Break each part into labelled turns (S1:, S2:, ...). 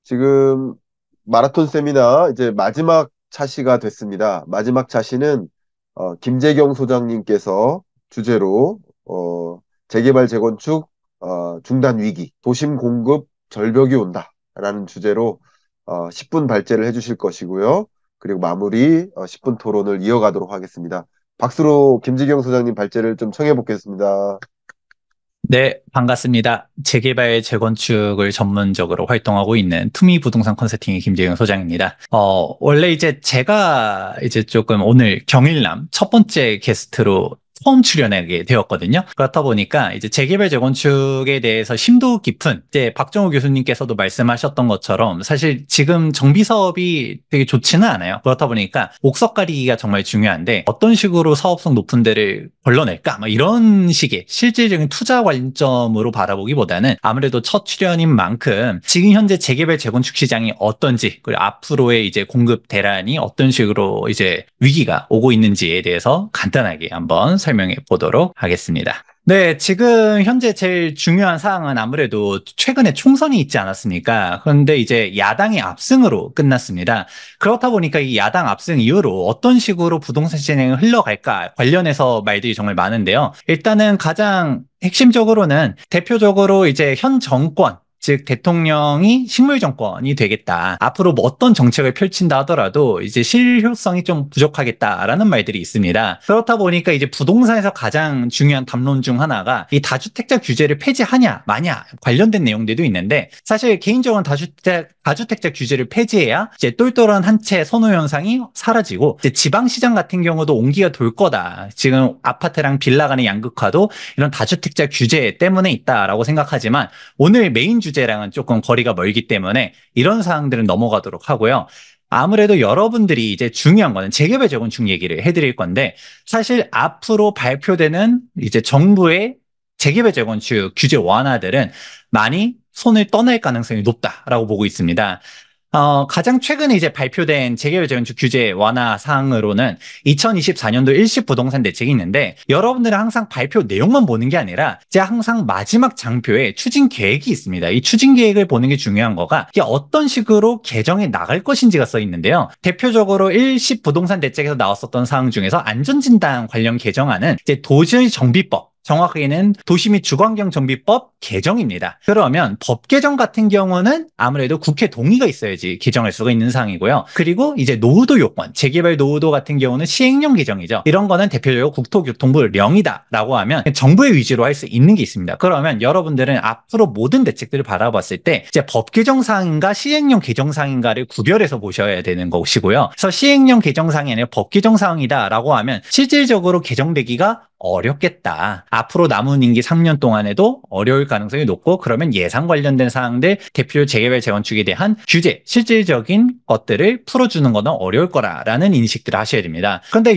S1: 지금 마라톤 세미나 이제 마지막 차시가 됐습니다. 마지막 차시는 김재경 소장님께서 주제로 재개발 재건축 중단 위기, 도심 공급 절벽이 온다라는 주제로 10분 발제를 해주실 것이고요. 그리고 마무리 10분 토론을 이어가도록 하겠습니다. 박수로 김재경 소장님 발제를 좀 청해 보겠습니다.
S2: 네, 반갑습니다. 재개발, 재건축을 전문적으로 활동하고 있는 투미 부동산 컨설팅의 김재영 소장입니다. 원래 이제 제가 이제 조금 오늘 경일남 첫 번째 게스트로 처음 출연하게 되었거든요. 그렇다 보니까 이제 재개발, 재건축에 대해서 심도 깊은 이제 박정호 교수님께서도 말씀하셨던 것처럼 사실 지금 정비 사업이 되게 좋지는 않아요. 그렇다 보니까 옥석 가리기가 정말 중요한데 어떤 식으로 사업성 높은 데를 걸러낼까? 뭐 이런 식의 실질적인 투자 관점으로 바라보기보다는 아무래도 첫 출연인 만큼 지금 현재 재개발, 재건축 시장이 어떤지 그리고 앞으로의 이제 공급 대란이 어떤 식으로 이제 위기가 오고 있는지에 대해서 간단하게 한번 설명해 보도록 하겠습니다. 네, 지금 현재 제일 중요한 사항은 아무래도 최근에 총선이 있지 않았습니까? 그런데 이제 야당의 압승으로 끝났습니다. 그렇다 보니까 이 야당 압승 이후로 어떤 식으로 부동산 시장이 흘러갈까 관련해서 말들이 정말 많은데요. 일단은 가장 핵심적으로는 대표적으로 이제 현 정권 즉 대통령이 식물 정권이 되겠다. 앞으로 뭐 어떤 정책을 펼친다 하더라도 이제 실효성이 좀 부족하겠다라는 말들이 있습니다. 그렇다 보니까 이제 부동산에서 가장 중요한 담론 중 하나가 이 다주택자 규제를 폐지하냐 마냐 관련된 내용들도 있는데 사실 개인적으로는 다주택자 규제를 폐지해야 이제 똘똘한 한 채 선호 현상이 사라지고 이제 지방 시장 같은 경우도 온기가 돌 거다. 지금 아파트랑 빌라 간의 양극화도 이런 다주택자 규제 때문에 있다라고 생각하지만 오늘 메인 주제랑은 조금 거리가 멀기 때문에 이런 사항들은 넘어가도록 하고요. 아무래도 여러분들이 이제 중요한 거는 재개발 재건축 얘기를 해드릴 건데 사실 앞으로 발표되는 이제 정부의 재개발 재건축 규제 완화들은 많이 손을 떠날 가능성이 높다라고 보고 있습니다. 가장 최근에 이제 발표된 재개발 재건축 규제 완화 사항으로는 2024년도 일시 부동산 대책이 있는데 여러분들은 항상 발표 내용만 보는 게 아니라 이제 항상 마지막 장표에 추진 계획이 있습니다. 이 추진 계획을 보는 게 중요한 거가 이게 어떤 식으로 개정해 나갈 것인지가 써 있는데요. 대표적으로 일시 부동산 대책에서 나왔었던 사항 중에서 안전진단 관련 개정안은 이제 도시 정비법 정확하게는 도시 및 주거환경 정비법 개정입니다. 그러면 법 개정 같은 경우는 아무래도 국회 동의가 있어야지 개정할 수가 있는 사항이고요. 그리고 이제 노후도 요건, 재개발 노후도 같은 경우는 시행령 개정이죠. 이런 거는 대표적으로 국토교통부 령이다라고 하면 정부의 위주로 할 수 있는 게 있습니다. 그러면 여러분들은 앞으로 모든 대책들을 바라봤을 때 이제 법 개정 사항인가 시행령 개정 사항인가를 구별해서 보셔야 되는 것이고요. 그래서 시행령 개정 사항이 아니라 법 개정 사항이다라고 하면 실질적으로 개정되기가 어렵겠다. 앞으로 남은 임기 3년 동안에도 어려울 가능성이 높고 그러면 예산 관련된 사항들, 대표 재개발 재건축에 대한 규제, 실질적인 것들을 풀어주는 거는 어려울 거라는 인식들을 하셔야 됩니다. 그런데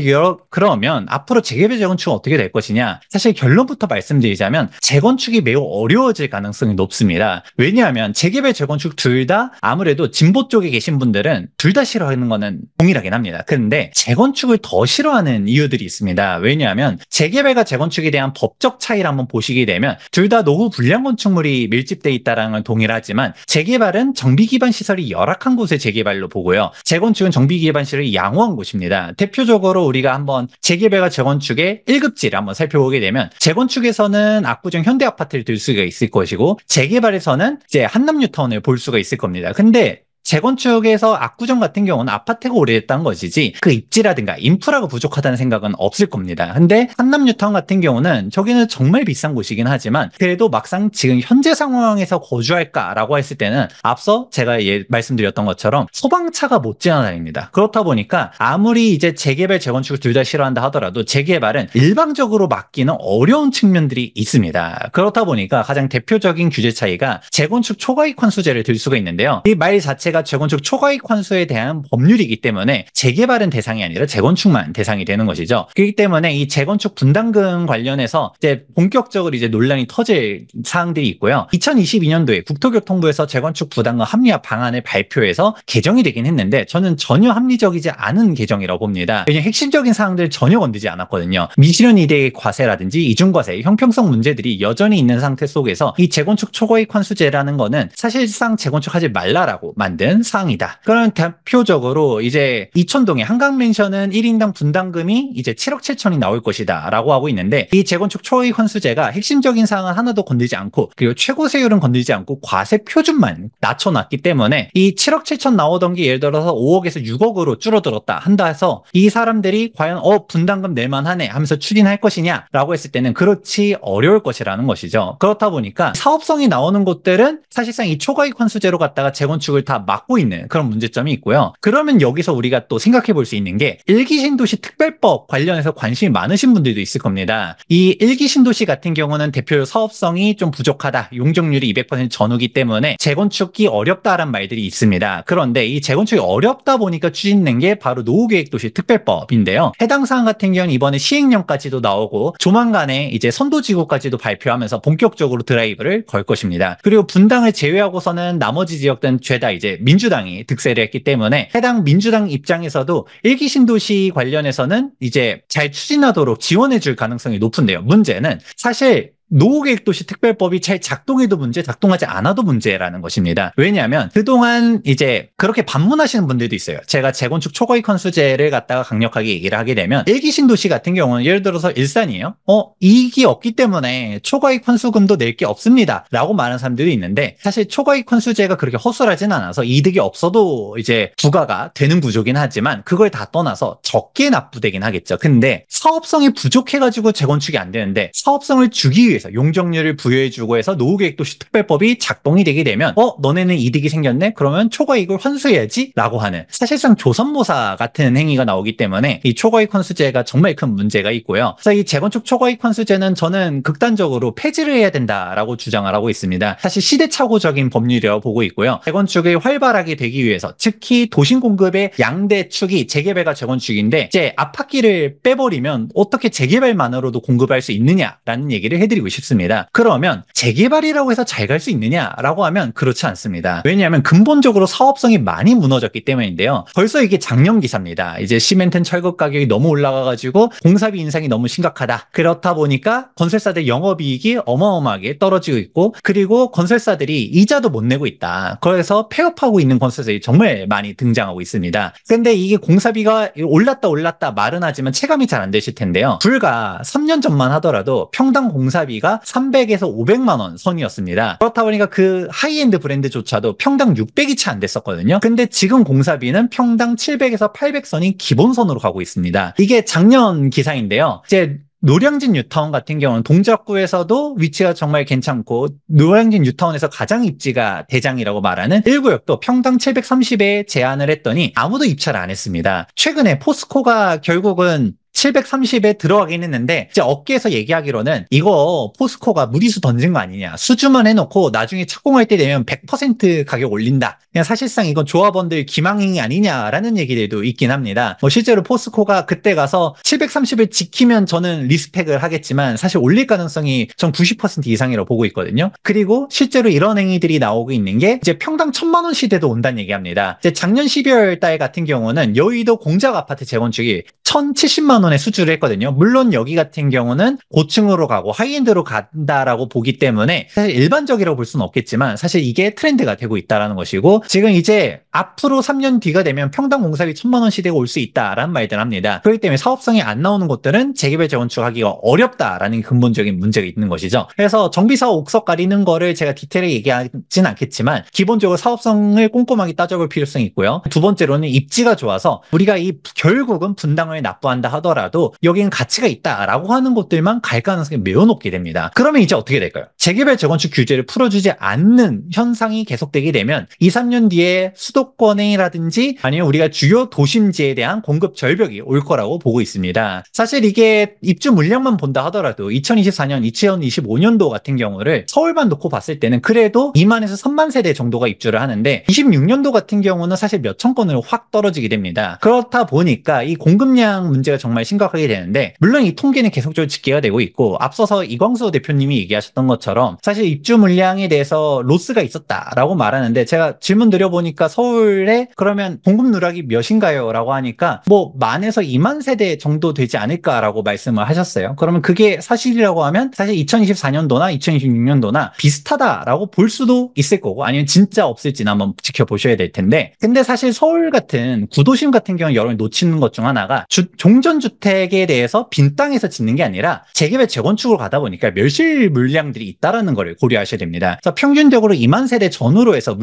S2: 그러면 앞으로 재개발 재건축은 어떻게 될 것이냐? 사실 결론부터 말씀드리자면 재건축이 매우 어려워질 가능성이 높습니다. 왜냐하면 재개발 재건축 둘 다 아무래도 진보 쪽에 계신 분들은 둘 다 싫어하는 거는 동일하긴 합니다. 그런데 재건축을 더 싫어하는 이유들이 있습니다. 왜냐하면 재개발과 재건축에 대한 법적 차이를 한번 보시게 되면 둘 다 노후 불량 건축물이 밀집돼 있다는 건 동일하지만 재개발은 정비 기반 시설이 열악한 곳의 재개발로 보고요. 재건축은 정비 기반 시설이 양호한 곳입니다. 대표적으로 우리가 한번 재개발과 재건축의 1급지를 한번 살펴보게 되면 재건축에서는 압구정 현대 아파트를 들 수가 있을 것이고 재개발에서는 이제 한남 뉴타운을 볼 수가 있을 겁니다. 근데 재건축에서 압구정 같은 경우는 아파트가 오래됐다는 것이지 그 입지라든가 인프라가 부족하다는 생각은 없을 겁니다. 근데 한남 뉴타운 같은 경우는 저기는 정말 비싼 곳이긴 하지만 그래도 막상 지금 현재 상황에서 거주할까라고 했을 때는 앞서 제가 말씀드렸던 것처럼 소방차가 못 지나다닙니다. 그렇다 보니까 아무리 이제 재개발 재건축을 둘 다 싫어한다 하더라도 재개발은 일방적으로 막기는 어려운 측면들이 있습니다. 그렇다 보니까 가장 대표적인 규제 차이가 재건축 초과이익 환수제를 들 수가 있는데요. 이 말 자체가 관수제가 재건축 초과이익 환수에 대한 법률이기 때문에 재개발은 대상이 아니라 재건축만 대상이 되는 것이죠. 그렇기 때문에 이 재건축 분담금 관련해서 이제 본격적으로 이제 논란이 터질 사항들이 있고요. 2022년도에 국토교통부에서 재건축 부담금 합리화 방안을 발표해서 개정이 되긴 했는데 저는 전혀 합리적이지 않은 개정이라고 봅니다. 왜냐하면 핵심적인 사항들 전혀 건드지 않았거든요. 미실현 이대의 과세라든지 이중과세, 형평성 문제들이 여전히 있는 상태 속에서 이 재건축 초과이익 환수제라는 거는 사실상 재건축하지 말라라고 만든 사항이다. 그런 대표적으로 이제 이촌동의 한강맨션은 1인당 분담금이 이제 7억 7천이 나올 것이다 라고 하고 있는데 이 재건축 초과이익 환수제가 핵심적인 사항은 하나도 건들지 않고 그리고 최고세율은 건들지 않고 과세 표준만 낮춰놨기 때문에 이 7억 7천 나오던 게 예를 들어서 5억에서 6억으로 줄어들었다 한다 해서 이 사람들이 과연 분담금 낼만하네 하면서 추진할 것이냐라고 했을 때는 그렇지 어려울 것이라는 것이죠. 그렇다 보니까 사업성이 나오는 곳들은 사실상 이 초과이익 환수제로 갖다가 재건축을 다 막고 있는 그런 문제점이 있고요. 그러면 여기서 우리가 또 생각해 볼 수 있는 게 일기 신도시 특별법 관련해서 관심이 많으신 분들도 있을 겁니다. 이 일기 신도시 같은 경우는 대표 사업성이 좀 부족하다. 용적률이 200% 전후기 때문에 재건축이 어렵다라는 말들이 있습니다. 그런데 이 재건축이 어렵다 보니까 추진된 게 바로 노후계획도시 특별법인데요. 해당 사항 같은 경우는 이번에 시행령까지도 나오고 조만간에 이제 선도지구까지도 발표하면서 본격적으로 드라이브를 걸 것입니다. 그리고 분당을 제외하고서는 나머지 지역들은 죄다 이제 민주당이 득세를 했기 때문에 해당 민주당 입장에서도 일기 신도시 관련해서는 이제 잘 추진하도록 지원해 줄 가능성이 높은데요. 문제는 사실 노후계획도시 특별법이 잘 작동해도 문제, 작동하지 않아도 문제라는 것입니다. 왜냐하면 그동안 이제 그렇게 반문하시는 분들도 있어요. 제가 재건축 초과이익 환수제를 갖다가 강력하게 얘기를 하게 되면 일기 신도시 같은 경우는 예를 들어서 일산이에요. 이익이 없기 때문에 초과이익 환수금도 낼 게 없습니다. 라고 말하는 사람들이 있는데 사실 초과이익 환수제가 그렇게 허술하진 않아서 이득이 없어도 이제 부과가 되는 구조긴 하지만 그걸 다 떠나서 적게 납부되긴 하겠죠. 근데 사업성이 부족해가지고 재건축이 안 되는데 사업성을 주기 위해서 용적률을 부여해주고 해서 노후계획도시 특별법이 작동이 되게 되면 너네는 이득이 생겼네? 그러면 초과이익을 환수해야지? 라고 하는 사실상 조선모사 같은 행위가 나오기 때문에 이 초과이익 환수제가 정말 큰 문제가 있고요. 그래서 이 재건축 초과이익 환수제는 저는 극단적으로 폐지를 해야 된다라고 주장을 하고 있습니다. 사실 시대착오적인 법률이라고 보고 있고요. 재건축이 활발하게 되기 위해서 특히 도심 공급의 양대 축이 재개발과 재건축인데 이제 아파트를 빼버리면 어떻게 재개발만으로도 공급할 수 있느냐라는 얘기를 해드리고 싶습니다. 그러면 재개발이라고 해서 잘 갈 수 있느냐라고 하면 그렇지 않습니다. 왜냐하면 근본적으로 사업성이 많이 무너졌기 때문인데요. 벌써 이게 작년 기사입니다. 이제 시멘트 철급 가격이 너무 올라가가지고 공사비 인상이 너무 심각하다. 그렇다 보니까 건설사들 영업이익이 어마어마하게 떨어지고 있고 그리고 건설사들이 이자도 못 내고 있다. 그래서 폐업하고 있는 건설사들이 정말 많이 등장하고 있습니다. 근데 이게 공사비가 올랐다 말은 하지만 체감이 잘 안 되실 텐데요. 불과 3년 전만 하더라도 평당 공사비가 300에서 500만 원 선이었습니다. 그렇다 보니까 그 하이엔드 브랜드조차도 평당 600이 채 안 됐었거든요. 근데 지금 공사비는 평당 700에서 800선이 기본선으로 가고 있습니다. 이게 작년 기사인데요. 이제 노량진 뉴타운 같은 경우는 동작구에서도 위치가 정말 괜찮고 노량진 뉴타운에서 가장 입지가 대장이라고 말하는 1구역도 평당 730에 제안을 했더니 아무도 입찰을 안 했습니다. 최근에 포스코가 결국은 730에 들어가긴 했는데 이제 업계에서 얘기하기로는 이거 포스코가 무리수 던진 거 아니냐. 수주만 해놓고 나중에 착공할 때 되면 100% 가격 올린다. 그냥 사실상 이건 조합원들 기망행위 아니냐라는 얘기들도 있긴 합니다. 실제로 포스코가 그때 가서 730을 지키면 저는 리스펙을 하겠지만 사실 올릴 가능성이 전 90% 이상이라고 보고 있거든요. 그리고 실제로 이런 행위들이 나오고 있는 게 이제 평당 1000만 원 시대도 온다는 얘기합니다. 이제 작년 12월 달 같은 경우는 여의도 공작 아파트 재건축이 1070만 원에 수주를 했거든요. 물론 여기 같은 경우는 고층으로 가고 하이엔드로 간다라고 보기 때문에 사실 일반적이라고 볼 수는 없겠지만 사실 이게 트렌드가 되고 있다는 것이고 지금 이제 앞으로 3년 뒤가 되면 평당 공사비 1000만 원 시대가 올 수 있다라는 말들을 합니다. 그렇기 때문에 사업성이 안 나오는 곳들은 재개발 재건축하기가 어렵다라는 근본적인 문제가 있는 것이죠. 그래서 정비사업 옥석 가리는 거를 제가 디테일하게 얘기하진 않겠지만 기본적으로 사업성을 꼼꼼하게 따져볼 필요성이 있고요. 두 번째로는 입지가 좋아서 우리가 이 결국은 분당을 납부한다 하더라도 하더라도 여기는 가치가 있다라고 하는 곳들만 갈 가능성이 매우 높게 됩니다. 그러면 이제 어떻게 될까요? 재개발 재건축 규제를 풀어주지 않는 현상이 계속되게 되면 2, 3년 뒤에 수도권이라든지 아니면 우리가 주요 도심지에 대한 공급 절벽이 올 거라고 보고 있습니다. 사실 이게 입주 물량만 본다 하더라도 2024년, 2025년도 같은 경우를 서울만 놓고 봤을 때는 그래도 2만에서 3만 세대 정도가 입주를 하는데 26년도 같은 경우는 사실 몇천 건으로 확 떨어지게 됩니다. 그렇다 보니까 이 공급량 문제가 정말 심각하게 되는데 물론 이 통계는 계속적으로 집계가 되고 있고 앞서서 이광수 대표님이 얘기하셨던 것처럼 사실 입주 물량에 대해서 로스가 있었다라고 말하는데 제가 질문 드려보니까 서울에 그러면 공급 누락이 몇인가요? 라고 하니까 뭐 만에서 2만 세대 정도 되지 않을까라고 말씀을 하셨어요. 그러면 그게 사실이라고 하면 사실 2024년도나 2026년도나 비슷하다라고 볼 수도 있을 거고 아니면 진짜 없을지는 한번 지켜보셔야 될 텐데 근데 사실 서울 같은 구도심 같은 경우 여러분이 놓치는 것 중 하나가 종전주택에 대해서 빈 땅에서 짓는 게 아니라 재개발 재건축으로 가다 보니까 멸실 물량들이 있다라는 걸 고려하셔야 됩니다. 그래서 평균적으로 2만 세대 전후로 해서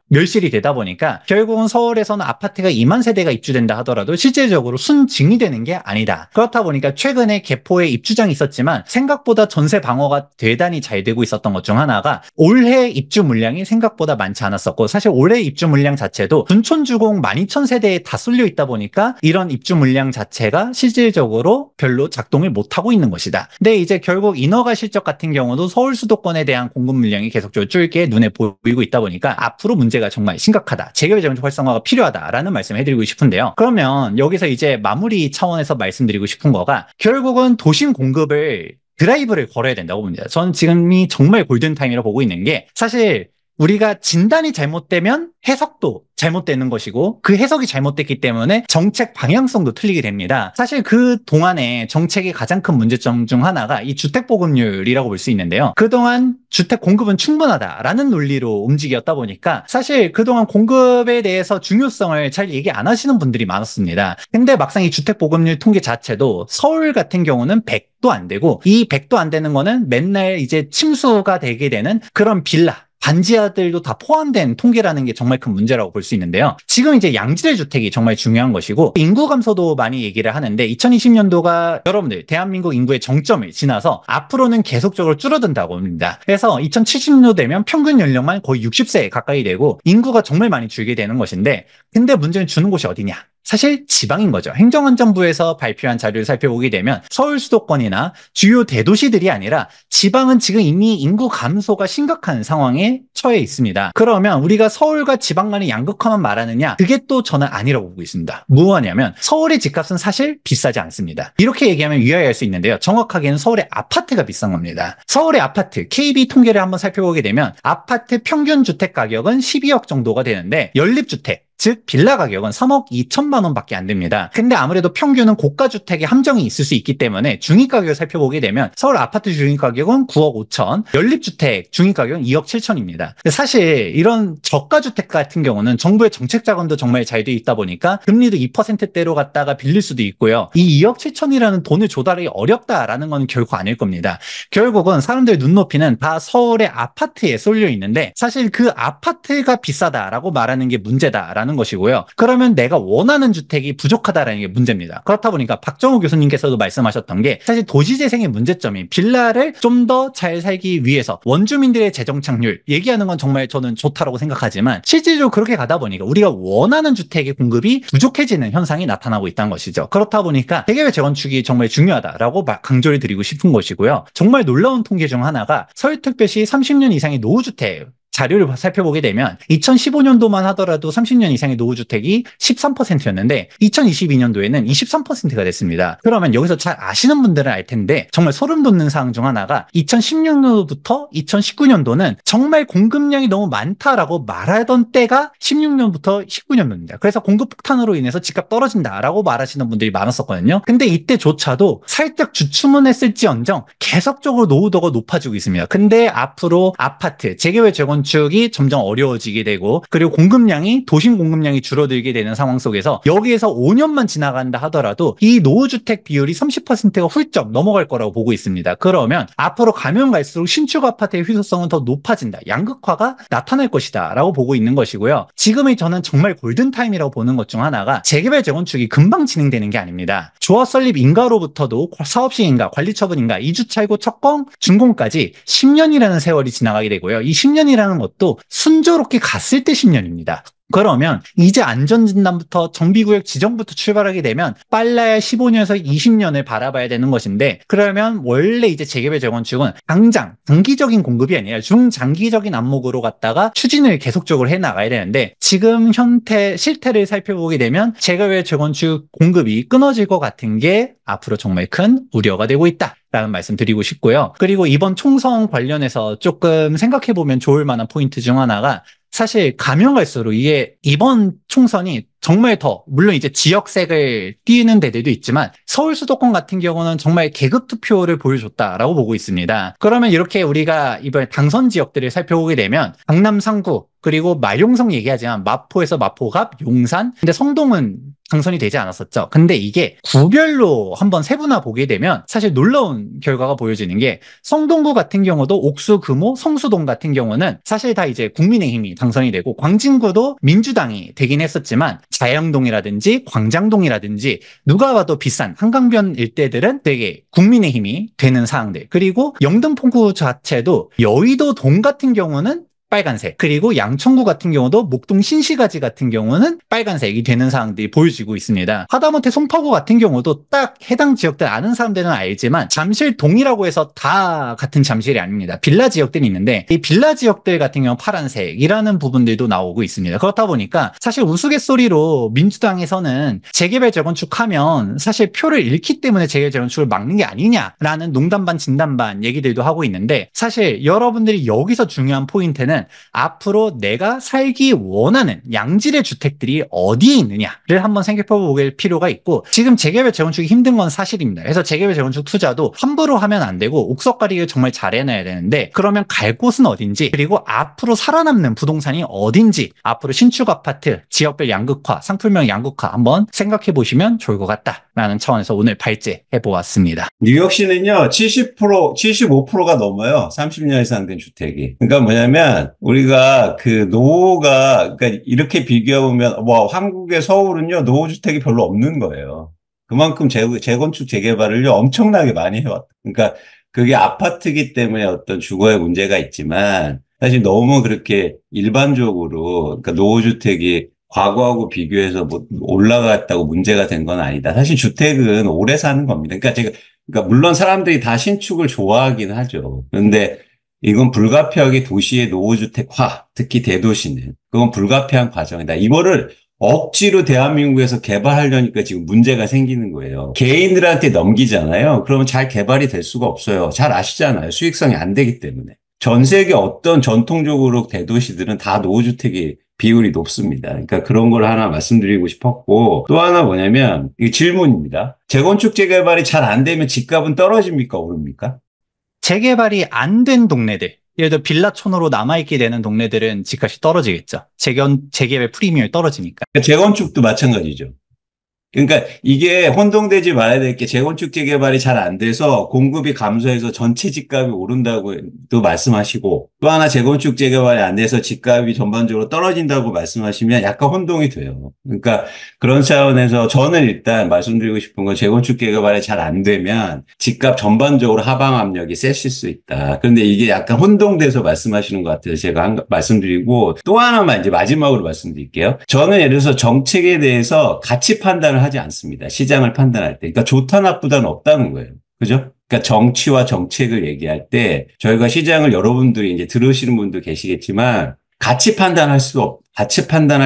S2: 멸실이 되다 보니까 결국은 서울에서는 아파트가 2만 세대가 입주된다 하더라도 실질적으로 순증이 되는 게 아니다. 그렇다 보니까 최근에 개포에 입주장이 있었지만 생각보다 전세 방어가 대단히 잘 되고 있었던 것 중 하나가 올해 입주 물량이 생각보다 많지 않았었고 사실 올해 입주 물량 자체도 둔촌주공 12,000세대에 다 쏠려 있다 보니까 이런 입주 물량 자체가 실질적으로 별로 작동을 못하고 있는 것이다. 근데 이제 결국 인허가 실적 같은 경우도 서울 수도권에 대한 공급 물량이 계속적으로 줄게 눈에 보이고 있다 보니까 앞으로 문제가 정말 심각하다. 재개발 재건축 활성화가 필요하다라는 말씀을 해드리고 싶은데요. 그러면 여기서 이제 마무리 차원에서 말씀드리고 싶은 거가 결국은 도심 공급을 드라이브를 걸어야 된다고 봅니다. 저는 지금이 정말 골든타임이라고 보고 있는 게 사실 우리가 진단이 잘못되면 해석도 잘못되는 것이고 그 해석이 잘못됐기 때문에 정책 방향성도 틀리게 됩니다. 사실 그 동안에 정책의 가장 큰 문제점 중 하나가 이 주택 보급률이라고 볼 수 있는데요. 그동안 주택 공급은 충분하다라는 논리로 움직였다 보니까 사실 그동안 공급에 대해서 중요성을 잘 얘기 안 하시는 분들이 많았습니다. 근데 막상 이 주택 보급률 통계 자체도 서울 같은 경우는 100도 안 되고 이 100도 안 되는 거는 맨날 이제 침수가 되게 되는 그런 빌라 반지하들도 다 포함된 통계라는 게 정말 큰 문제라고 볼 수 있는데요. 지금 이제 양질의 주택이 정말 중요한 것이고 인구 감소도 많이 얘기를 하는데 2020년도가 여러분들 대한민국 인구의 정점을 지나서 앞으로는 계속적으로 줄어든다고 합니다. 그래서 2070년도 되면 평균 연령만 거의 60세 가까이 되고 인구가 정말 많이 줄게 되는 것인데 근데 문제는 주는 곳이 어디냐? 사실 지방인 거죠. 행정안전부에서 발표한 자료를 살펴보게 되면 서울 수도권이나 주요 대도시들이 아니라 지방은 지금 이미 인구 감소가 심각한 상황에 처해 있습니다. 그러면 우리가 서울과 지방 간의 양극화만 말하느냐? 그게 또 저는 아니라고 보고 있습니다. 무엇이냐면 서울의 집값은 사실 비싸지 않습니다. 이렇게 얘기하면 유의할 수 있는데요. 정확하게는 서울의 아파트가 비싼 겁니다. 서울의 아파트, KB 통계를 한번 살펴보게 되면 아파트 평균 주택 가격은 12억 정도가 되는데 연립주택 즉 빌라 가격은 3억 2천만 원밖에 안 됩니다. 근데 아무래도 평균은 고가주택에 함정이 있을 수 있기 때문에 중위가격을 살펴보게 되면 서울 아파트 중위가격은 9억 5천, 연립주택 중위가격은 2억 7천입니다. 사실 이런 저가주택 같은 경우는 정부의 정책 자금도 정말 잘 돼 있다 보니까 금리도 2%대로 갔다가 빌릴 수도 있고요. 이 2억 7천이라는 돈을 조달하기 어렵다라는 건 결코 아닐 겁니다. 결국은 사람들의 눈높이는 다 서울의 아파트에 쏠려 있는데 사실 그 아파트가 비싸다라고 말하는 게 문제다라는 것이고요. 그러면 내가 원하는 주택이 부족하다라는 게 문제입니다. 그렇다 보니까 박정우 교수님께서도 말씀하셨던 게 사실 도시재생의 문제점이 빌라를 좀 더 잘 살기 위해서 원주민들의 재정 창출 얘기하는 건 정말 저는 좋다라고 생각하지만 실질적으로 그렇게 가다 보니까 우리가 원하는 주택의 공급이 부족해지는 현상이 나타나고 있다는 것이죠. 그렇다 보니까 재개발 재건축이 정말 중요하다라고 강조를 드리고 싶은 것이고요. 정말 놀라운 통계 중 하나가 서울특별시 30년 이상의 노후주택 자료를 살펴보게 되면 2015년도만 하더라도 30년 이상의 노후주택이 13%였는데 2022년도에는 23%가 됐습니다. 그러면 여기서 잘 아시는 분들은 알 텐데 정말 소름 돋는 사항 중 하나가 2016년도부터 2019년도는 정말 공급량이 너무 많다라고 말하던 때가 16년부터 19년도입니다. 그래서 공급 폭탄으로 인해서 집값 떨어진다라고 말하시는 분들이 많았었거든요. 근데 이때조차도 살짝 주춤은 했을지언정 계속적으로 노후도가 높아지고 있습니다. 근데 앞으로 아파트, 재개발 재건축 재건축이 점점 어려워지게 되고 그리고 공급량이 도심 공급량이 줄어들게 되는 상황 속에서 여기에서 5년만 지나간다 하더라도 이 노후주택 비율이 30%가 훌쩍 넘어갈 거라고 보고 있습니다. 그러면 앞으로 가면 갈수록 신축 아파트의 희소성은 더 높아진다. 양극화가 나타날 것이다 라고 보고 있는 것이고요. 지금의 저는 정말 골든타임이라고 보는 것 중 하나가 재개발 재건축이 금방 진행되는 게 아닙니다. 조합 설립 인가로부터도 사업식 인가, 관리처분 인가, 이주차이고 착공, 준공까지 10년이라는 세월이 지나가게 되고요. 이 10년이라는 것도 순조롭게 갔을 때 10년입니다. 그러면 이제 안전진단부터 정비구역 지정부터 출발하게 되면 빨라야 15년에서 20년을 바라봐야 되는 것인데 그러면 원래 이제 재개발 재건축은 당장 단기적인 공급이 아니라 중장기적인 안목으로 갔다가 추진을 계속적으로 해나가야 되는데 지금 현태 실태를 살펴보게 되면 재개발 재건축 공급이 끊어질 것 같은 게 앞으로 정말 큰 우려가 되고 있다. 라는 말씀 드리고 싶고요. 그리고 이번 총선 관련해서 조금 생각해보면 좋을 만한 포인트 중 하나가 사실 가면 갈수록 이게 이번 총선이 정말 더 물론 이제 지역색을 띄는 데들도 있지만 서울 수도권 같은 경우는 정말 계급 투표를 보여줬다라고 보고 있습니다. 그러면 이렇게 우리가 이번 당선 지역들을 살펴보게 되면 강남 상구 그리고 마룡성 얘기하지만 마포에서 마포갑, 용산 근데 성동은 당선이 되지 않았었죠. 근데 이게 구별로 한번 세분화 보게 되면 사실 놀라운 결과가 보여지는 게 성동구 같은 경우도 옥수, 금호, 성수동 같은 경우는 사실 다 이제 국민의힘이 당선이 되고 광진구도 민주당이 되긴 했었지만 자영동이라든지 광장동이라든지 누가 봐도 비싼 한강변 일대들은 되게 국민의힘이 되는 사항들 그리고 영등포구 자체도 여의도 동 같은 경우는 빨간색 그리고 양천구 같은 경우도 목동 신시가지 같은 경우는 빨간색이 되는 사항들이 보여지고 있습니다. 하다못해 송파구 같은 경우도 딱 해당 지역들 아는 사람들은 알지만 잠실동이라고 해서 다 같은 잠실이 아닙니다. 빌라 지역들이 있는데 이 빌라 지역들 같은 경우 파란색이라는 부분들도 나오고 있습니다. 그렇다 보니까 사실 우스갯소리로 민주당에서는 재개발 재건축하면 사실 표를 잃기 때문에 재개발 재건축을 막는 게 아니냐라는 농담 반 진담 반 얘기들도 하고 있는데 사실 여러분들이 여기서 중요한 포인트는 앞으로 내가 살기 원하는 양질의 주택들이 어디에 있느냐를 한번 생각해 볼 필요가 있고 지금 재개발 재건축이 힘든 건 사실입니다. 그래서 재개발 재건축 투자도 함부로 하면 안 되고 옥석 가리기를 정말 잘 해놔야 되는데 그러면 갈 곳은 어딘지 그리고 앞으로 살아남는 부동산이 어딘지 앞으로 신축 아파트, 지역별 양극화, 상품명 양극화 한번 생각해 보시면 좋을 것 같다라는 차원에서 오늘 발제해 보았습니다.
S3: 뉴욕시는요, 70%, 75%가 넘어요. 30년 이상 된 주택이. 그러니까 뭐냐면, 우리가 그 노후가, 그러니까 이렇게 비교해보면, 와, 한국의 서울은요, 노후주택이 별로 없는 거예요. 그만큼 재건축, 재개발을요, 엄청나게 많이 해왔다. 그러니까 그게 아파트기 때문에 어떤 주거에 문제가 있지만, 사실 너무 그렇게 일반적으로, 그러니까 노후주택이 과거하고 비교해서 뭐 올라갔다고 문제가 된 건 아니다. 사실 주택은 오래 사는 겁니다. 그러니까 물론 사람들이 다 신축을 좋아하긴 하죠. 그런데 이건 불가피하게 도시의 노후주택화, 특히 대도시는 그건 불가피한 과정이다. 이거를 억지로 대한민국에서 개발하려니까 지금 문제가 생기는 거예요. 개인들한테 넘기잖아요. 그러면 잘 개발이 될 수가 없어요. 잘 아시잖아요. 수익성이 안 되기 때문에. 전 세계 어떤 전통적으로 대도시들은 다 노후주택이 비율이 높습니다. 그러니까 그런 걸 하나 말씀드리고 싶었고 또 하나 뭐냐면 이 질문입니다. 재건축 재개발이 잘 안 되면 집값은 떨어집니까? 오릅니까?
S2: 재개발이 안 된 동네들 예를 들어 빌라촌으로 남아있게 되는 동네들은 집값이 떨어지겠죠. 재개발 프리미엄이 떨어지니까.
S3: 재건축도 마찬가지죠. 그러니까 이게 혼동되지 말아야 될 게 재건축 재개발이 잘 안 돼서 공급이 감소해서 전체 집값이 오른다고 또 말씀하시고 또 하나 재건축 재개발이 안 돼서 집값이 전반적으로 떨어진다고 말씀하시면 약간 혼동이 돼요. 그러니까 그런 차원에서 저는 일단 말씀드리고 싶은 건 재건축 재개발이 잘 안 되면 집값 전반적으로 하방 압력이 세실 수 있다. 그런데 이게 약간 혼동돼서 말씀하시는 것 같아서 제가 말씀드리고 또 하나만 이제 마지막으로 말씀드릴게요. 저는 예를 들어서 정책에 대해서 가치 판단을 하지 않습니다. 시장을 판단할 때. 그러니까 좋다 나쁘다는 없다는 거예요. 그죠? 그러니까 정치와 정책을 얘기할 때 저희가 시장을 여러분들이 이제 들으시는 분도 계시겠지만 가치 판단할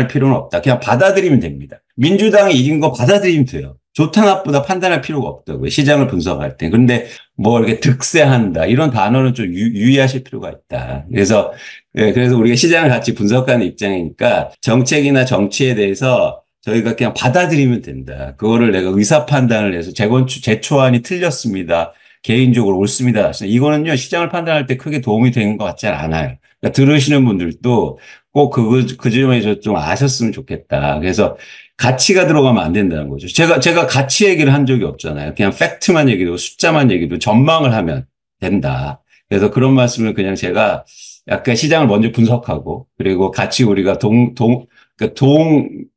S3: 필요는 없다. 그냥 받아들이면 됩니다. 민주당이 이긴 거 받아들이면 돼요. 좋다 나쁘다 판단할 필요가 없다고요. 시장을 분석할 때. 그런데 뭐 이렇게 득세한다. 이런 단어는 좀 유의하실 필요가 있다. 그래서 우리가 시장을 같이 분석하는 입장이니까 정책이나 정치에 대해서 저희가 그냥 받아들이면 된다. 그거를 내가 의사 판단을 해서 제 초안이 틀렸습니다. 개인적으로 옳습니다. 이거는요, 시장을 판단할 때 크게 도움이 되는 것 같지 않아요. 그러니까 들으시는 분들도 꼭 그 점에서 좀 아셨으면 좋겠다. 그래서 가치가 들어가면 안 된다는 거죠. 제가 가치 얘기를 한 적이 없잖아요. 그냥 팩트만 얘기도 숫자만 얘기도 전망을 하면 된다. 그래서 그런 말씀을 그냥 제가 약간 시장을 먼저 분석하고 그리고 같이 우리가 그러니까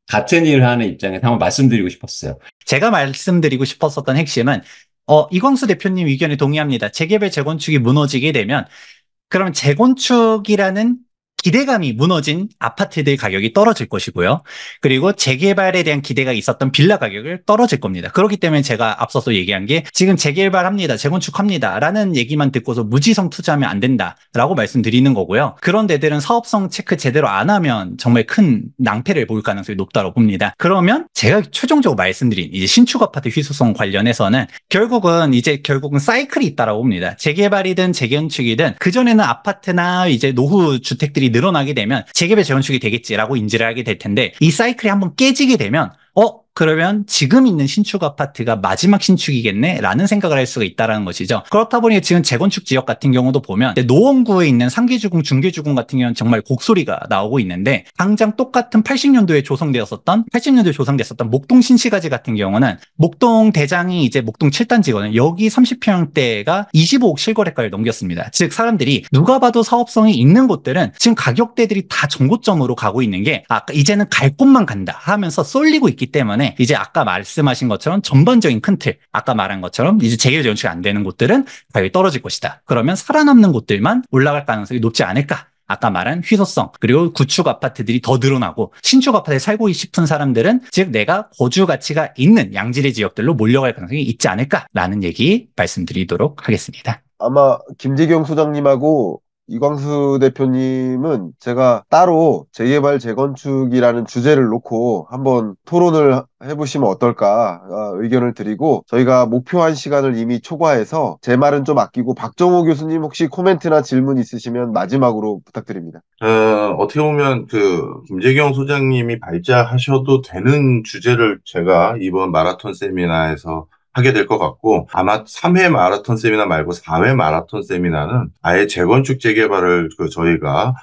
S3: 같은 일을 하는 입장에서 한번 말씀드리고 싶었어요.
S2: 제가 말씀드리고 싶었었던 핵심은 이광수 대표님 의견에 동의합니다. 재개발 재건축이 무너지게 되면 그럼 재건축이라는 기대감이 무너진 아파트들 가격이 떨어질 것이고요. 그리고 재개발에 대한 기대가 있었던 빌라 가격을 떨어질 겁니다. 그렇기 때문에 제가 앞서서 얘기한 게 지금 재개발합니다, 재건축합니다 라는 얘기만 듣고서 무지성 투자하면 안 된다라고 말씀드리는 거고요. 그런 데들은 사업성 체크 제대로 안 하면 정말 큰 낭패를 볼 가능성이 높다고 봅니다. 그러면 제가 최종적으로 말씀드린 이제 신축 아파트 희소성 관련해서는 결국은 사이클이 있다라고 봅니다. 재개발이든 재건축이든 그전에는 아파트나 이제 노후 주택들이 늘어나게 되면 재개발 재건축이 되겠지라고 인지를 하게 될 텐데 이 사이클이 한번 깨지게 되면 그러면 지금 있는 신축 아파트가 마지막 신축이겠네? 라는 생각을 할 수가 있다는 것이죠. 그렇다 보니 지금 재건축 지역 같은 경우도 보면 노원구에 있는 상계주공, 중계주공 같은 경우는 정말 곡소리가 나오고 있는데 당장 똑같은 80년도에 조성됐었던 목동 신시가지 같은 경우는 목동 대장이 이제 목동 7단지거든요. 여기 30평대가 25억 실거래가를 넘겼습니다. 즉 사람들이 누가 봐도 사업성이 있는 곳들은 지금 가격대들이 다 정고점으로 가고 있는 게 이제는 갈 곳만 간다 하면서 쏠리고 있기 때문에 이제 아까 말씀하신 것처럼 전반적인 큰 틀, 아까 말한 것처럼 이제 재개발 재건축이 안 되는 곳들은 가격이 떨어질 것이다. 그러면 살아남는 곳들만 올라갈 가능성이 높지 않을까? 아까 말한 희소성 그리고 구축 아파트들이 더 늘어나고 신축 아파트에 살고 싶은 사람들은 즉 내가 거주 가치가 있는 양질의 지역들로 몰려갈 가능성이 있지 않을까라는 얘기 말씀드리도록 하겠습니다.
S1: 아마 김재경 소장님하고 이광수 대표님은 제가 따로 재개발 재건축이라는 주제를 놓고 한번 토론을 해보시면 어떨까 의견을 드리고 저희가 목표한 시간을 이미 초과해서 제 말은 좀 아끼고 박정호 교수님 혹시 코멘트나 질문 있으시면 마지막으로 부탁드립니다.
S4: 어떻게 보면 김재경 소장님이 발제하셔도 되는 주제를 제가 이번 마라톤 세미나에서 하게 될 것 같고, 아마 3회 마라톤 세미나 말고 4회 마라톤 세미나는 아예 재건축 재개발을 저희가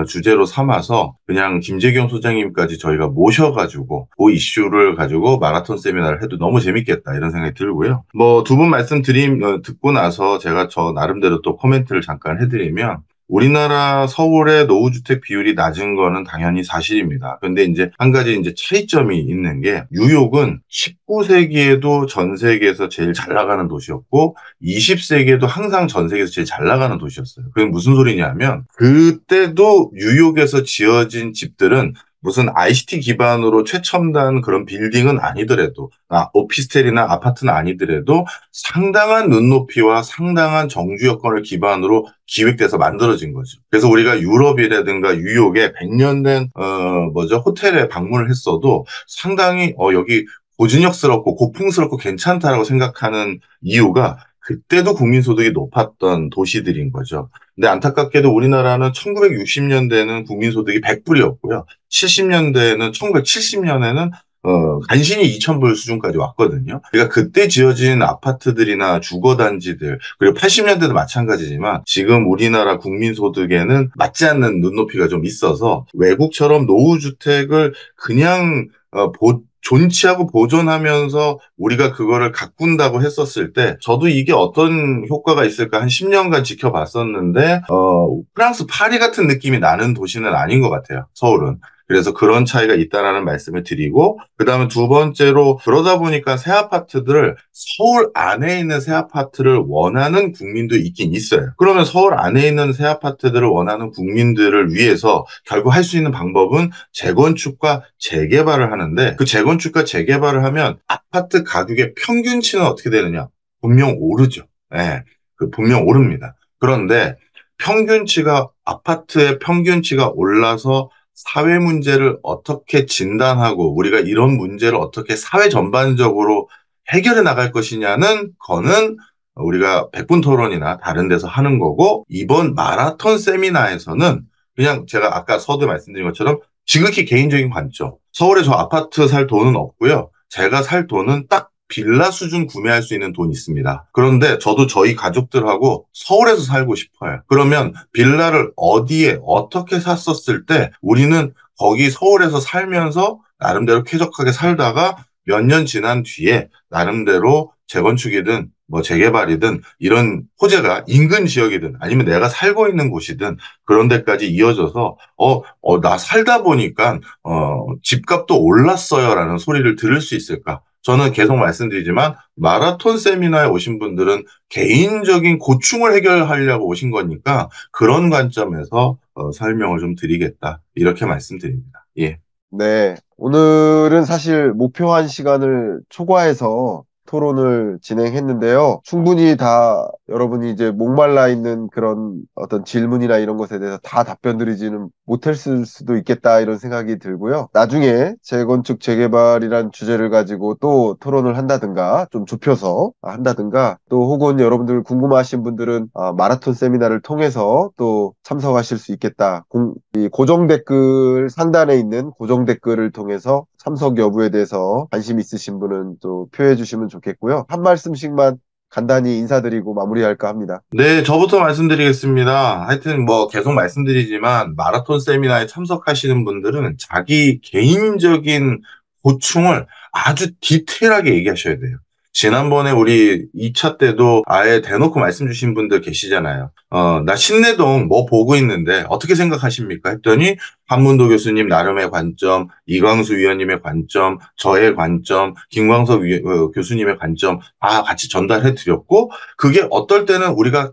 S4: 주제로 삼아서 그냥 김재경 소장님까지 저희가 모셔가지고 그 이슈를 가지고 마라톤 세미나를 해도 너무 재밌겠다 이런 생각이 들고요. 뭐 두 분 듣고 나서 제가 저 나름대로 또 코멘트를 잠깐 해드리면 우리나라 서울의 노후주택 비율이 낮은 거는 당연히 사실입니다. 근데 이제 한 가지 이제 차이점이 있는 게 뉴욕은 19세기에도 전 세계에서 제일 잘 나가는 도시였고 20세기에도 항상 전 세계에서 제일 잘 나가는 도시였어요. 그게 무슨 소리냐면 그때도 뉴욕에서 지어진 집들은 무슨 ICT 기반으로 최첨단 그런 빌딩은 아니더라도, 오피스텔이나 아파트는 아니더라도 상당한 눈높이와 상당한 정주 여건을 기반으로 기획돼서 만들어진 거죠. 그래서 우리가 유럽이라든가 뉴욕에 100년 된, 호텔에 방문을 했어도 상당히, 여기 고즈넉스럽고 고풍스럽고 괜찮다라고 생각하는 이유가 그때도 국민소득이 높았던 도시들인 거죠. 근데 안타깝게도 우리나라는 1960년대에는 국민소득이 100불이었고요. 1970년에는 간신히 2,000불 수준까지 왔거든요. 그러니까 그때 지어진 아파트들이나 주거단지들, 그리고 80년대도 마찬가지지만 지금 우리나라 국민소득에는 맞지 않는 눈높이가 좀 있어서 외국처럼 노후주택을 그냥 존치하고 보존하면서 우리가 그거를 가꾼다고 했었을 때 저도 이게 어떤 효과가 있을까 한 10년간 지켜봤었는데 프랑스 파리 같은 느낌이 나는 도시는 아닌 것 같아요. 서울은. 그래서 그런 차이가 있다라는 말씀을 드리고 그다음에 두 번째로 그러다 보니까 새 아파트들을 서울 안에 있는 새 아파트를 원하는 국민도 있긴 있어요. 그러면 서울 안에 있는 새 아파트들을 원하는 국민들을 위해서 결국 할 수 있는 방법은 재건축과 재개발을 하는데 그 재건축과 재개발을 하면 아파트 가격의 평균치는 어떻게 되느냐? 분명 오르죠. 네, 분명 오릅니다. 그런데 아파트의 평균치가 올라서 사회 문제를 어떻게 진단하고 우리가 이런 문제를 어떻게 사회 전반적으로 해결해 나갈 것이냐는 거는 우리가 백분 토론이나 다른 데서 하는 거고 이번 마라톤 세미나에서는 그냥 제가 아까 서두에 말씀드린 것처럼 지극히 개인적인 관점. 서울에 저 아파트 살 돈은 없고요. 제가 살 돈은 딱 빌라 수준 구매할 수 있는 돈이 있습니다. 그런데 저도 저희 가족들하고 서울에서 살고 싶어요. 그러면 빌라를 어디에 어떻게 샀었을 때 우리는 거기 서울에서 살면서 나름대로 쾌적하게 살다가 몇 년 지난 뒤에 나름대로 재건축이든 뭐 재개발이든 이런 호재가 인근 지역이든 아니면 내가 살고 있는 곳이든 그런 데까지 이어져서 나 살다 보니까 집값도 올랐어요라는 소리를 들을 수 있을까? 저는 계속 말씀드리지만 마라톤 세미나에 오신 분들은 개인적인 고충을 해결하려고 오신 거니까 그런 관점에서 설명을 좀 드리겠다. 이렇게 말씀드립니다. 예.
S1: 네, 오늘은 사실 목표한 시간을 초과해서 토론을 진행했는데요. 충분히 다 여러분이 이제 목말라 있는 그런 어떤 질문이나 이런 것에 대해서 다 답변 드리지는 못했을 수도 있겠다 이런 생각이 들고요. 나중에 재건축 재개발이란 주제를 가지고 또 토론을 한다든가 좀 좁혀서 한다든가 또 혹은 여러분들 궁금하신 분들은 마라톤 세미나를 통해서 또 참석하실 수 있겠다. 이 고정 댓글 상단에 있는 고정 댓글을 통해서 참석 여부에 대해서 관심 있으신 분은 또 표해 주시면 좋겠고요. 한 말씀씩만 간단히 인사드리고 마무리할까 합니다.
S4: 네, 저부터 말씀드리겠습니다. 하여튼 뭐 계속 말씀드리지만 마라톤 세미나에 참석하시는 분들은 자기 개인적인 고충을 아주 디테일하게 얘기하셔야 돼요. 지난번에 우리 2차 때도 아예 대놓고 말씀 주신 분들 계시잖아요. 나 신내동 뭐 보고 있는데 어떻게 생각하십니까? 했더니 한문도 교수님 나름의 관점, 이광수 위원님의 관점, 저의 관점, 김광석 교수님의 관점 다 같이 전달해 드렸고 그게 어떨 때는 우리가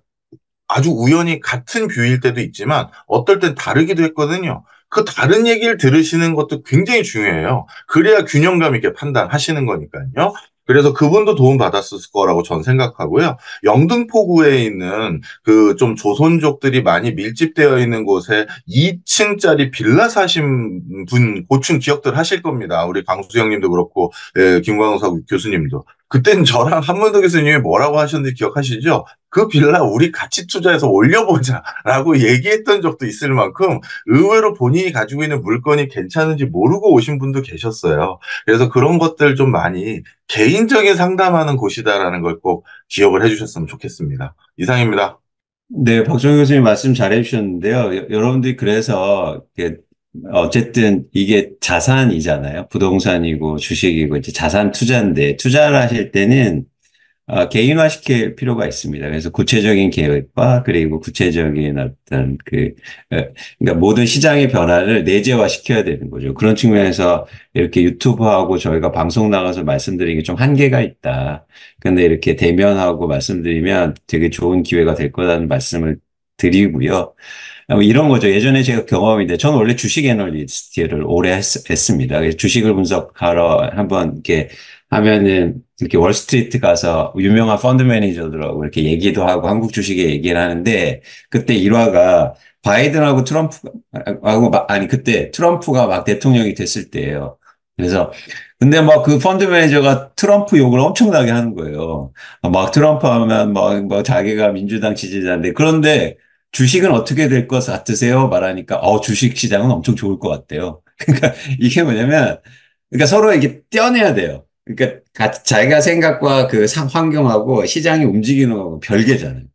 S4: 아주 우연히 같은 뷰일 때도 있지만 어떨 땐 다르기도 했거든요. 그 다른 얘기를 들으시는 것도 굉장히 중요해요. 그래야 균형감 있게 판단하시는 거니까요. 그래서 그분도 도움 받았을 거라고 전 생각하고요. 영등포구에 있는 그 좀 조선족들이 많이 밀집되어 있는 곳에 2층짜리 빌라 사신 분 고충 기억들 하실 겁니다. 우리 강수영 님도 그렇고, 김광석 교수님도. 그땐 저랑 한문도 교수님이 뭐라고 하셨는지 기억하시죠? 그 빌라 우리 같이 투자해서 올려보자라고 얘기했던 적도 있을 만큼 의외로 본인이 가지고 있는 물건이 괜찮은지 모르고 오신 분도 계셨어요. 그래서 그런 것들 좀 많이 개인적인 상담하는 곳이다라는 걸 꼭 기억을 해주셨으면 좋겠습니다. 이상입니다.
S3: 네, 박정희 교수님 말씀 잘해 주셨는데요. 여러분들이 그래서 어쨌든 이게 자산이잖아요. 부동산이고 주식이고 이제 자산 투자인데 투자를 하실 때는 개인화시킬 필요가 있습니다. 그래서 구체적인 계획과 그리고 구체적인 어떤 그러니까 모든 시장의 변화를 내재화시켜야 되는 거죠. 그런 측면에서 이렇게 유튜브하고 저희가 방송 나가서 말씀드리는 게 좀 한계가 있다. 근데 이렇게 대면하고 말씀드리면 되게 좋은 기회가 될 거라는 말씀을 드리고요. 이런 거죠. 예전에 제가 경험인데, 저는 원래 주식 애널리스트를 오래 했습니다. 그래서 주식을 분석하러 한번 이렇게 하면은 이렇게 월스트리트 가서 유명한 펀드 매니저들하고 이렇게 얘기도 하고 한국 주식에 얘기를 하는데 그때 일화가 바이든하고 그때 트럼프가 막 대통령이 됐을 때예요. 그래서 근데 막 그 펀드 매니저가 트럼프 욕을 엄청나게 하는 거예요. 막 트럼프 하면 뭐 자기가 민주당 지지자인데 그런데 주식은 어떻게 될 것 같으세요? 말하니까 주식 시장은 엄청 좋을 것 같대요. 그러니까 이게 뭐냐면 그러니까 서로 이게 떼어내야 돼요. 그러니까 자기가 생각과 그 환경하고 시장이 움직이는 거하고 별개잖아요.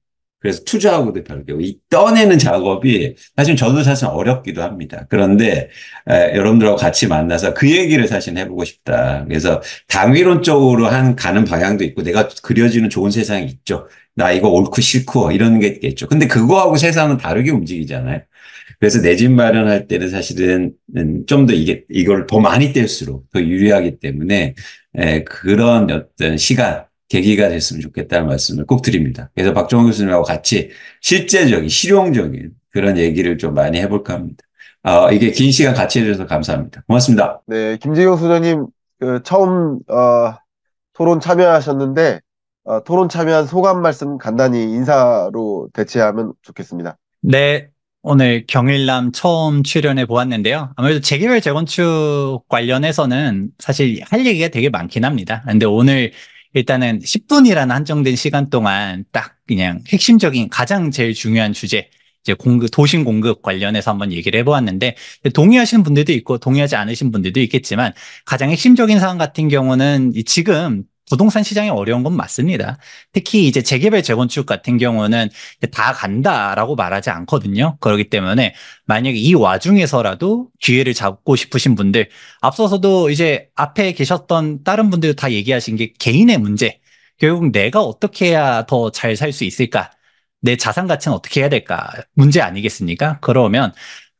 S3: 그래서 투자하고도 별개고 이 떠내는 작업이 저도 사실 어렵기도 합니다. 그런데 여러분들하고 같이 만나서 그 얘기를 사실 해보고 싶다. 그래서 당위론적으로 가는 방향도 있고 내가 그려지는 좋은 세상이 있죠. 나 이거 옳고 싫고 이런 게 있겠죠. 근데 그거하고 세상은 다르게 움직이잖아요. 그래서 내 집 마련할 때는 사실은 좀 더 이걸 더 많이 뗄수록 더 유리하기 때문에 그런 어떤 계기가 됐으면 좋겠다는 말씀을 꼭 드립니다. 그래서 박정호 교수님하고 같이 실제적인, 실용적인 그런 얘기를 좀 많이 해볼까 합니다. 이게 긴 시간 같이 해주셔서 감사합니다. 고맙습니다.
S1: 네, 김재경 소장님 처음 토론 참여하셨는데 토론 참여한 소감 말씀 간단히 인사로 대체하면 좋겠습니다.
S2: 네, 오늘 경일남 처음 출연해 보았는데요. 아무래도 재개발 재건축 관련해서는 사실 할 얘기가 되게 많긴 합니다. 근데 오늘 일단은 10분이라는 한정된 시간 동안 딱 그냥 핵심적인 가장 제일 중요한 주제, 이제 도심 공급 관련해서 한번 얘기를 해보았는데, 동의하시는 분들도 있고 동의하지 않으신 분들도 있겠지만, 가장 핵심적인 사항 같은 경우는 지금 부동산 시장이 어려운 건 맞습니다. 특히 이제 재개발, 재건축 같은 경우는 다 간다라고 말하지 않거든요. 그렇기 때문에 만약에 이 와중에서라도 기회를 잡고 싶으신 분들, 앞서서도 이제 앞에 계셨던 다른 분들 다 얘기하신 게 개인의 문제. 결국 내가 어떻게 해야 더 잘 살 수 있을까? 내 자산 가치는 어떻게 해야 될까? 문제 아니겠습니까? 그러면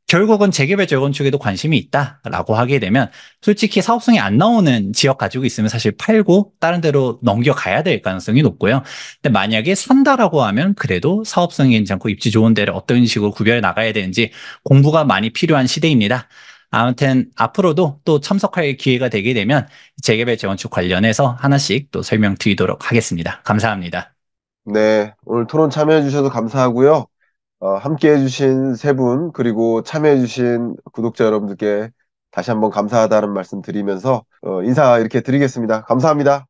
S2: 결국은 재개발, 재건축에도 관심이 있다라고 하게 되면 솔직히 사업성이 안 나오는 지역 가지고 있으면 사실 팔고 다른 데로 넘겨가야 될 가능성이 높고요. 근데 만약에 산다라고 하면 그래도 사업성이 괜찮고 입지 좋은 데를 어떤 식으로 구별해 나가야 되는지 공부가 많이 필요한 시대입니다. 아무튼 앞으로도 또 참석할 기회가 되게 되면 재개발, 재건축 관련해서 하나씩 또 설명드리도록 하겠습니다. 감사합니다.
S1: 네, 오늘 토론 참여해 주셔서 감사하고요. 함께 해주신 세 분, 그리고 참여해 주신 구독자 여러분들께 다시 한번 감사하다는 말씀 드리면서 인사 이렇게 드리겠습니다. 감사합니다.